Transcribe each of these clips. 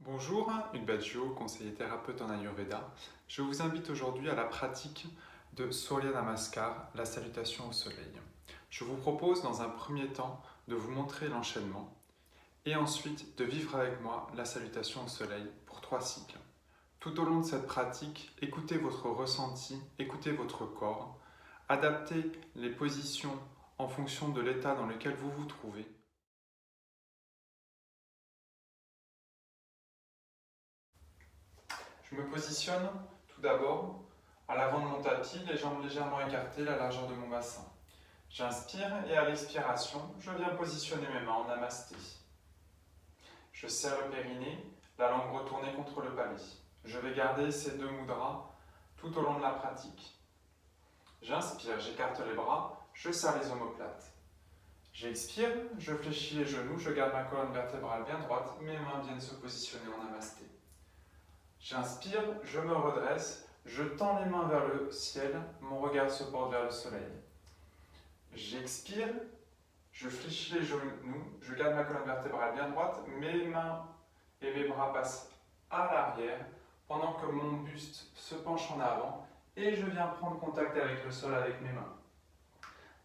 Bonjour, Hugues Badgio, conseiller thérapeute en Ayurveda. Je vous invite aujourd'hui à la pratique de Surya Namaskar, la salutation au soleil. Je vous propose dans un premier temps de vous montrer l'enchaînement et ensuite de vivre avec moi la salutation au soleil pour 3 cycles. Tout au long de cette pratique, écoutez votre ressenti, écoutez votre corps, adaptez les positions en fonction de l'état dans lequel vous vous trouvez. Je me positionne tout d'abord à l'avant de mon tapis, les jambes légèrement écartées, la largeur de mon bassin. J'inspire et à l'expiration, je viens positionner mes mains en namasté. Je serre le périnée, la langue retournée contre le palais. Je vais garder ces 2 mudras tout au long de la pratique. J'inspire, j'écarte les bras, je serre les omoplates. J'expire, je fléchis les genoux, je garde ma colonne vertébrale bien droite, mes mains viennent se positionner en namasté. J'inspire, je me redresse, je tends les mains vers le ciel, mon regard se porte vers le soleil. J'expire, je fléchis les genoux, je garde ma colonne vertébrale bien droite, mes mains et mes bras passent à l'arrière pendant que mon buste se penche en avant et je viens prendre contact avec le sol avec mes mains.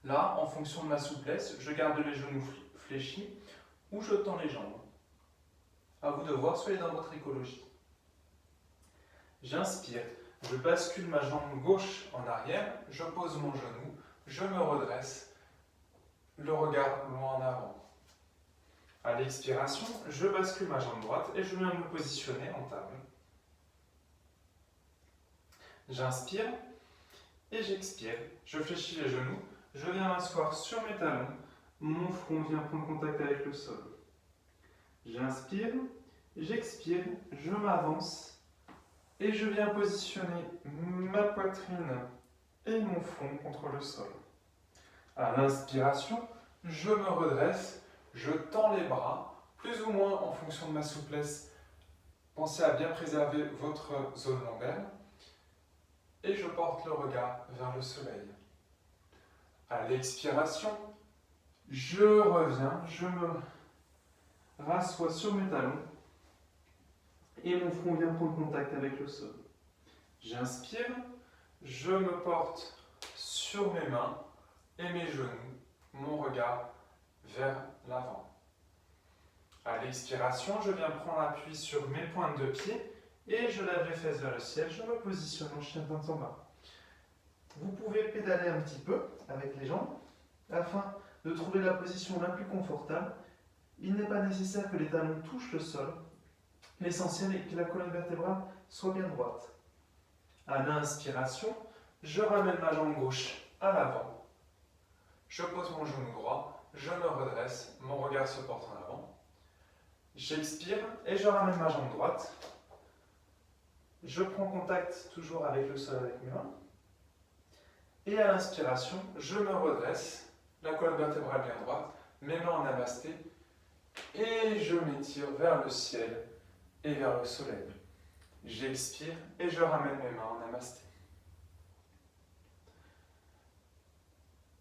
Là, en fonction de ma souplesse, je garde les genoux fléchis ou je tends les jambes. À vous de voir, soyez dans votre écologie. J'inspire, je bascule ma jambe gauche en arrière, je pose mon genou, je me redresse, le regard loin en avant. À l'expiration, je bascule ma jambe droite et je viens me positionner en table. J'inspire et j'expire, je fléchis les genoux, je viens m'asseoir sur mes talons, mon front vient prendre contact avec le sol. J'inspire, j'expire, je m'avance. Et je viens positionner ma poitrine et mon front contre le sol. À l'inspiration, je me redresse, je tends les bras, plus ou moins en fonction de ma souplesse. Pensez à bien préserver votre zone lombaire. Et je porte le regard vers le soleil. À l'expiration, je reviens, je me rassois sur mes talons et mon front vient prendre contact avec le sol. J'inspire, je me porte sur mes mains et mes genoux, mon regard vers l'avant. À l'expiration, je viens prendre appui sur mes pointes de pied et je lève les fesses vers le ciel, je me positionne en chien de bas. Vous pouvez pédaler un petit peu avec les jambes afin de trouver la position la plus confortable. Il n'est pas nécessaire que les talons touchent le sol. L'essentiel est que la colonne vertébrale soit bien droite. À l'inspiration, je ramène ma jambe gauche à l'avant. Je pose mon genou droit, je me redresse, mon regard se porte en avant. J'expire et je ramène ma jambe droite. Je prends contact toujours avec le sol avec mes mains. Et à l'inspiration, je me redresse, la colonne vertébrale bien droite, mes mains en namasté, et je m'étire vers le ciel et vers le soleil. J'expire et je ramène mes mains en namasté.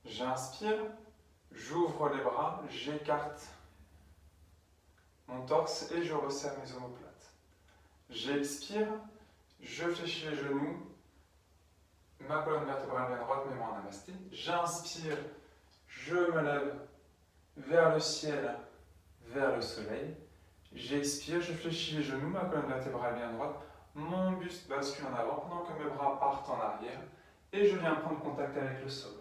J'inspire, j'ouvre les bras, j'écarte mon torse et je resserre mes omoplates. J'expire, je fléchis les genoux, ma colonne vertébrale bien droite, mes mains en namasté. J'inspire, je me lève vers le ciel, vers le soleil. J'expire, je fléchis les genoux, ma colonne vertébrale bien droite, mon buste bascule en avant pendant que mes bras partent en arrière et je viens prendre contact avec le sol.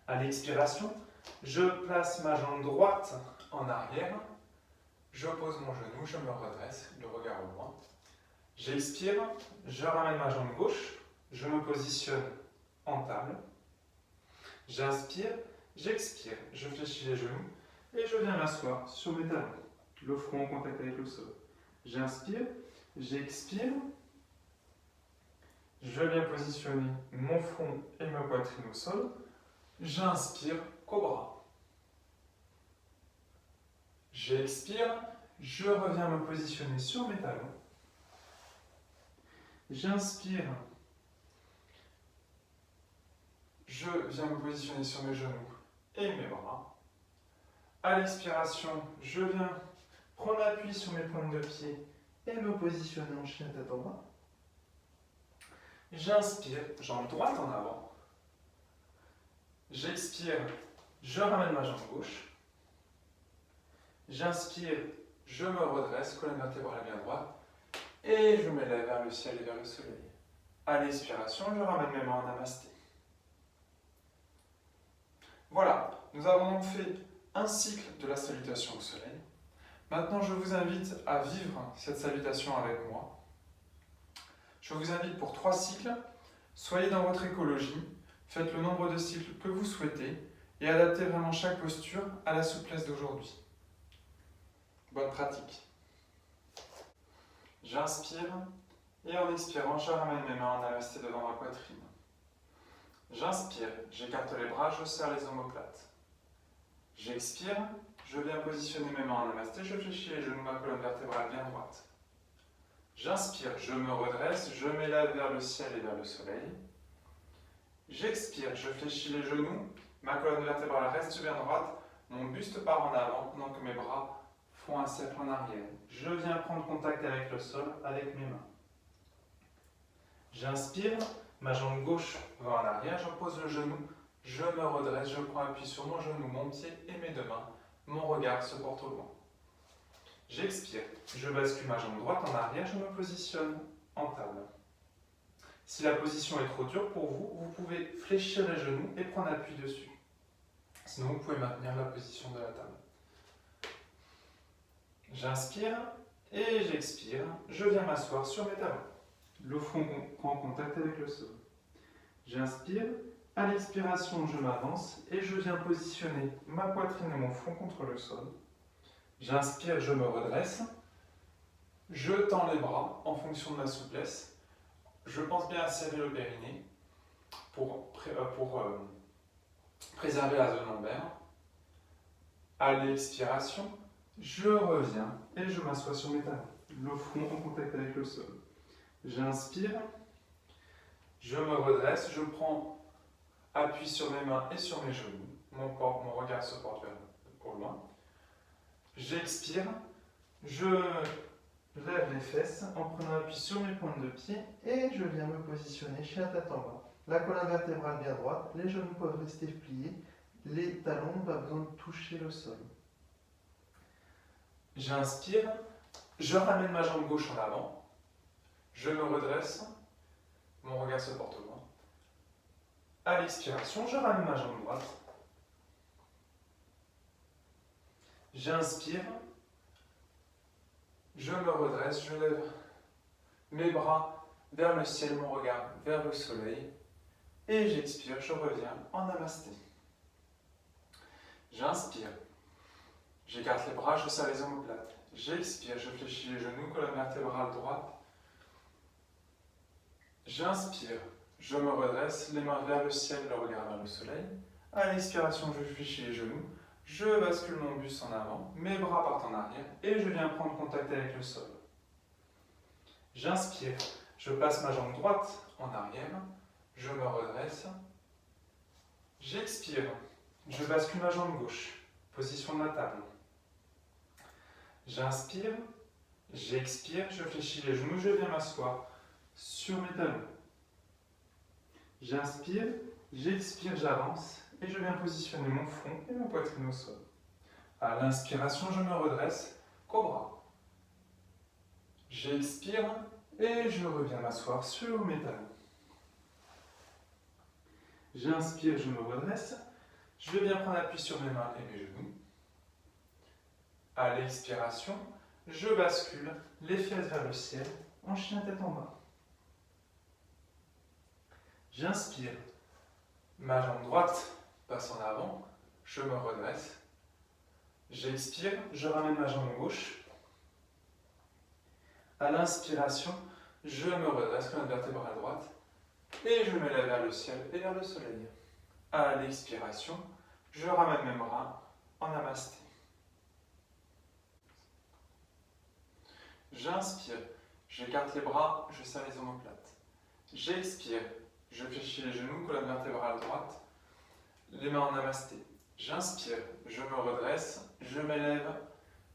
À l'expiration, je place ma jambe droite en arrière, je pose mon genou, je me redresse, le regard au loin. J'expire, je ramène ma jambe gauche, je me positionne en table. J'inspire, j'expire, je fléchis les genoux et je viens m'asseoir sur mes talons, le front en contact avec le sol. J'inspire, j'expire, je viens positionner mon front et ma poitrine au sol. J'inspire, cobra. J'expire, je reviens me positionner sur mes talons. J'inspire, je viens me positionner sur mes genoux et mes bras. À l'expiration, je viens prendre appui sur mes pointes de pied et me positionner en chien tête en bas. J'inspire, jambe droite en avant. J'expire, je ramène ma jambe gauche. J'inspire, je me redresse, colonne vertébrale bien droite. Et je m'élève vers le ciel et vers le soleil. À l'expiration, je ramène mes mains en namasté. Voilà, nous avons donc fait un cycle de la salutation au soleil. Maintenant, je vous invite à vivre cette salutation avec moi. Je vous invite pour 3 cycles. Soyez dans votre écologie, faites le nombre de cycles que vous souhaitez et adaptez vraiment chaque posture à la souplesse d'aujourd'hui. Bonne pratique. J'inspire et en expirant, je ramène mes mains en namasté devant ma poitrine. J'inspire, j'écarte les bras, je serre les omoplates. J'expire, je viens positionner mes mains en namasté, je fléchis les genoux, ma colonne vertébrale bien droite. J'inspire, je me redresse, je m'élève vers le ciel et vers le soleil. J'expire, je fléchis les genoux, ma colonne vertébrale reste bien droite, mon buste part en avant, donc mes bras font un cercle en arrière. Je viens prendre contact avec le sol, avec mes mains. J'inspire, ma jambe gauche va en arrière, je pose le genou, je me redresse, je prends appui sur mon genou, mon pied et mes 2 mains. Mon regard se porte au loin. J'expire, je bascule ma jambe droite en arrière, je me positionne en table. Si la position est trop dure pour vous, vous pouvez fléchir les genoux et prendre appui dessus. Sinon, vous pouvez maintenir la position de la table. J'inspire et j'expire, je viens m'asseoir sur mes talons. Le front prend contact avec le sol. J'inspire, à l'expiration, je m'avance et je viens positionner ma poitrine et mon front contre le sol. J'inspire, je me redresse. Je tends les bras en fonction de ma souplesse. Je pense bien à serrer le périnée pour préserver la zone lombaire. À l'expiration, je reviens et je m'assois sur mes talons. Le front en contact avec le sol. J'inspire, je me redresse, je prends appui sur mes mains et sur mes genoux. Mon regard se porte au loin. J'expire, je lève les fesses en prenant appui sur mes pointes de pied et je viens me positionner chien tête en bas. La colonne vertébrale bien droite, les genoux peuvent rester pliés, les talons n'ont pas besoin de toucher le sol. J'inspire, je ramène ma jambe gauche en avant. Je me redresse, mon regard se porte au loin. À l'expiration, je ramène ma jambe droite. J'inspire, je me redresse, je lève mes bras vers le ciel, mon regard vers le soleil. Et j'expire, je reviens en namasté. J'inspire, j'écarte les bras, je serre les omoplates. J'expire, je fléchis les genoux, colonne vertébrale droite. J'inspire, je me redresse, les mains vers le ciel, le regard vers le soleil. À l'expiration, je fléchis les genoux, je bascule mon buste en avant, mes bras partent en arrière et je viens prendre contact avec le sol. J'inspire, je passe ma jambe droite en arrière, je me redresse. J'expire, je bascule ma jambe gauche, position de la table. J'inspire, j'expire, je fléchis les genoux, je viens m'asseoir sur mes talons. J'inspire, j'expire, j'avance et je viens positionner mon front et ma poitrine au sol. À l'inspiration, je me redresse, cobra. J'expire et je reviens m'asseoir sur mes talons. J'inspire, je me redresse, je viens prendre appui sur mes mains et mes genoux. À l'expiration, je bascule les fesses vers le ciel en chien tête en bas. J'inspire, ma jambe droite passe en avant, je me redresse. J'expire, je ramène ma jambe gauche. À l'inspiration, je me redresse, colonne vertébrale droite, et je m'élève vers le ciel et vers le soleil. À l'expiration, je ramène mes bras en namasté. J'inspire, j'écarte les bras, je serre les omoplates. J'expire, je fléchis les genoux, colonne vertébrale droite, les mains en namasté. J'inspire, je me redresse, je m'élève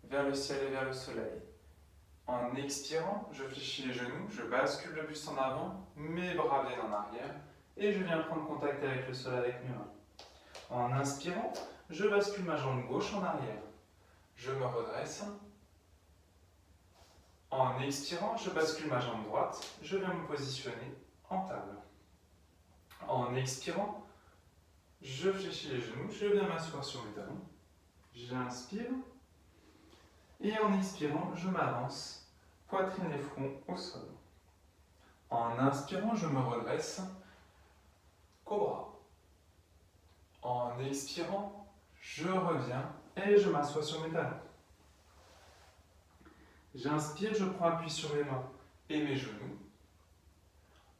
vers le ciel et vers le soleil. En expirant, je fléchis les genoux, je bascule le buste en avant, mes bras viennent en arrière et je viens prendre contact avec le sol avec mes mains. En inspirant, je bascule ma jambe gauche en arrière. Je me redresse. En expirant, je bascule ma jambe droite, je viens me positionner en table. En expirant, je fléchis les genoux, je viens m'asseoir sur mes talons. J'inspire. Et en expirant, je m'avance, poitrine et front au sol. En inspirant, je me redresse, cobra. En expirant, je reviens et je m'assois sur mes talons. J'inspire, je prends appui sur mes mains et mes genoux.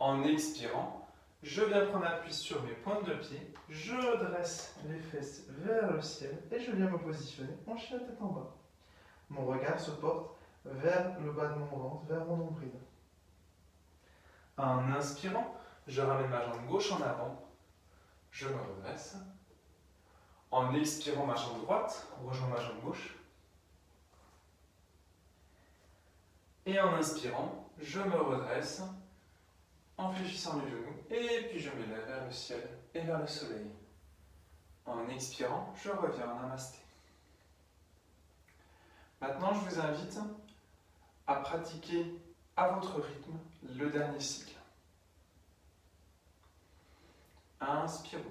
En expirant, je viens prendre appui sur mes pointes de pied, je dresse les fesses vers le ciel et je viens me positionner en chien tête en bas. Mon regard se porte vers le bas de mon ventre, vers mon nombril. En inspirant, je ramène ma jambe gauche en avant, je me redresse. En expirant, ma jambe droite rejoint ma jambe gauche. Et en inspirant, je me redresse en fléchissant mes genoux et puis je m'élève vers le ciel et vers le soleil. En expirant, je reviens en namasté. Maintenant, je vous invite à pratiquer à votre rythme le dernier cycle. Inspirons.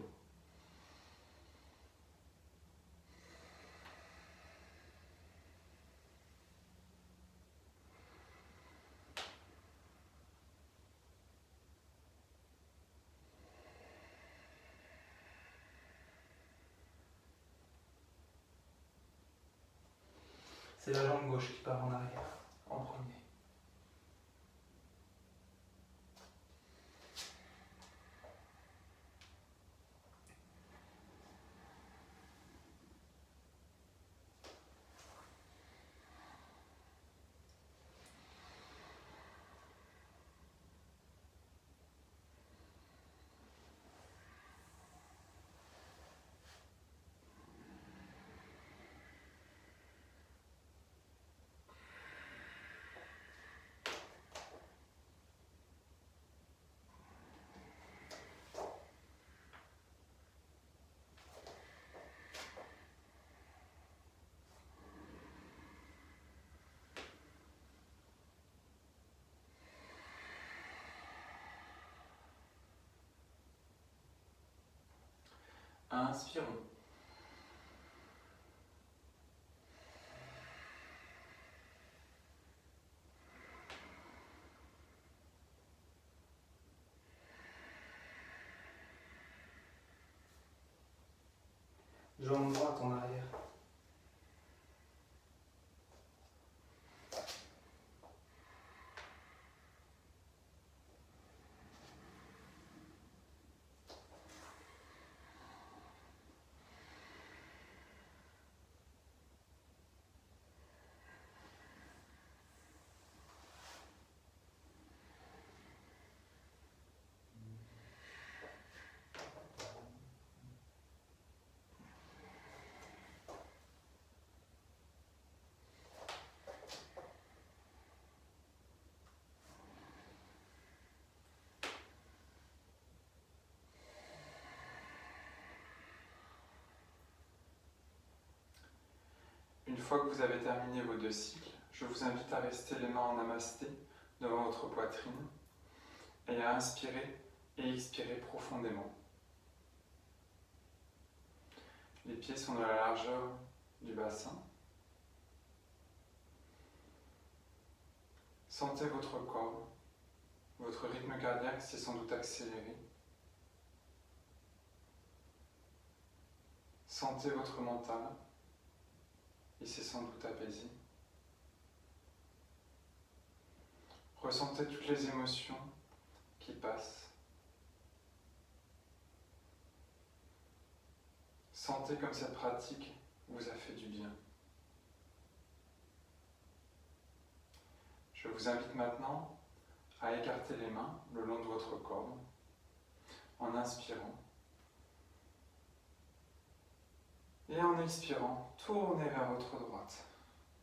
C'est la jambe gauche qui part en arrière, en premier. Inspirons. Jambe droite en arrière. Une fois que vous avez terminé vos 2 cycles, je vous invite à rester les mains en namasté devant votre poitrine et à inspirer et expirer profondément. Les pieds sont de la largeur du bassin. Sentez votre corps, votre rythme cardiaque s'est sans doute accéléré. Sentez votre mental, il s'est sans doute apaisé. Ressentez toutes les émotions qui passent. Sentez comme cette pratique vous a fait du bien. Je vous invite maintenant à écarter les mains le long de votre corps en inspirant. Et en expirant, tournez vers votre droite.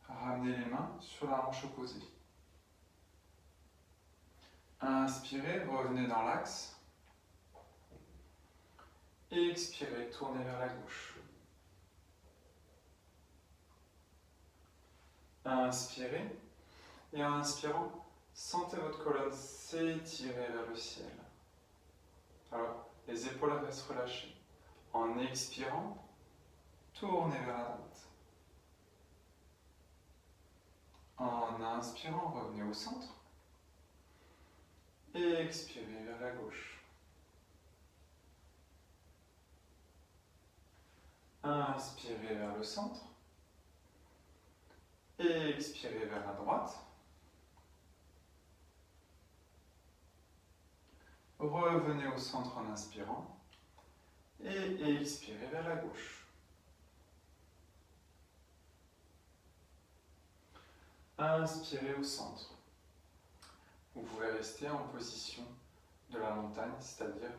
Ramenez les mains sur la hanche opposée. Inspirez, revenez dans l'axe. Et expirez, tournez vers la gauche. Inspirez. Et en inspirant, sentez votre colonne s'étirer vers le ciel. Alors, les épaules restent relâchées. En expirant, tournez vers la droite. En inspirant, revenez au centre. Et expirez vers la gauche. Inspirez vers le centre. Et expirez vers la droite. Revenez au centre en inspirant. Et expirez vers la gauche. Inspirez au centre. Vous pouvez rester en position de la montagne, c'est-à-dire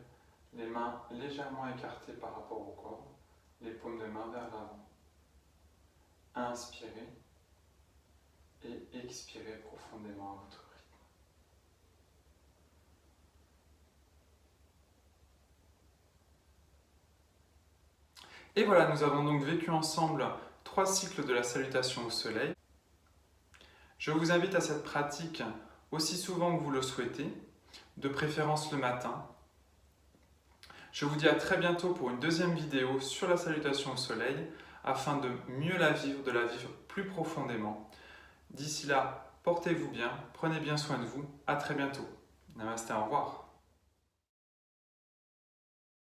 les mains légèrement écartées par rapport au corps, les paumes de main vers l'avant. Inspirez et expirez profondément à votre rythme. Et voilà, nous avons donc vécu ensemble 3 cycles de la salutation au soleil. Je vous invite à cette pratique aussi souvent que vous le souhaitez, de préférence le matin. Je vous dis à très bientôt pour une deuxième vidéo sur la salutation au soleil, afin de mieux la vivre, de la vivre plus profondément. D'ici là, portez-vous bien, prenez bien soin de vous, à très bientôt. Namasté, au revoir.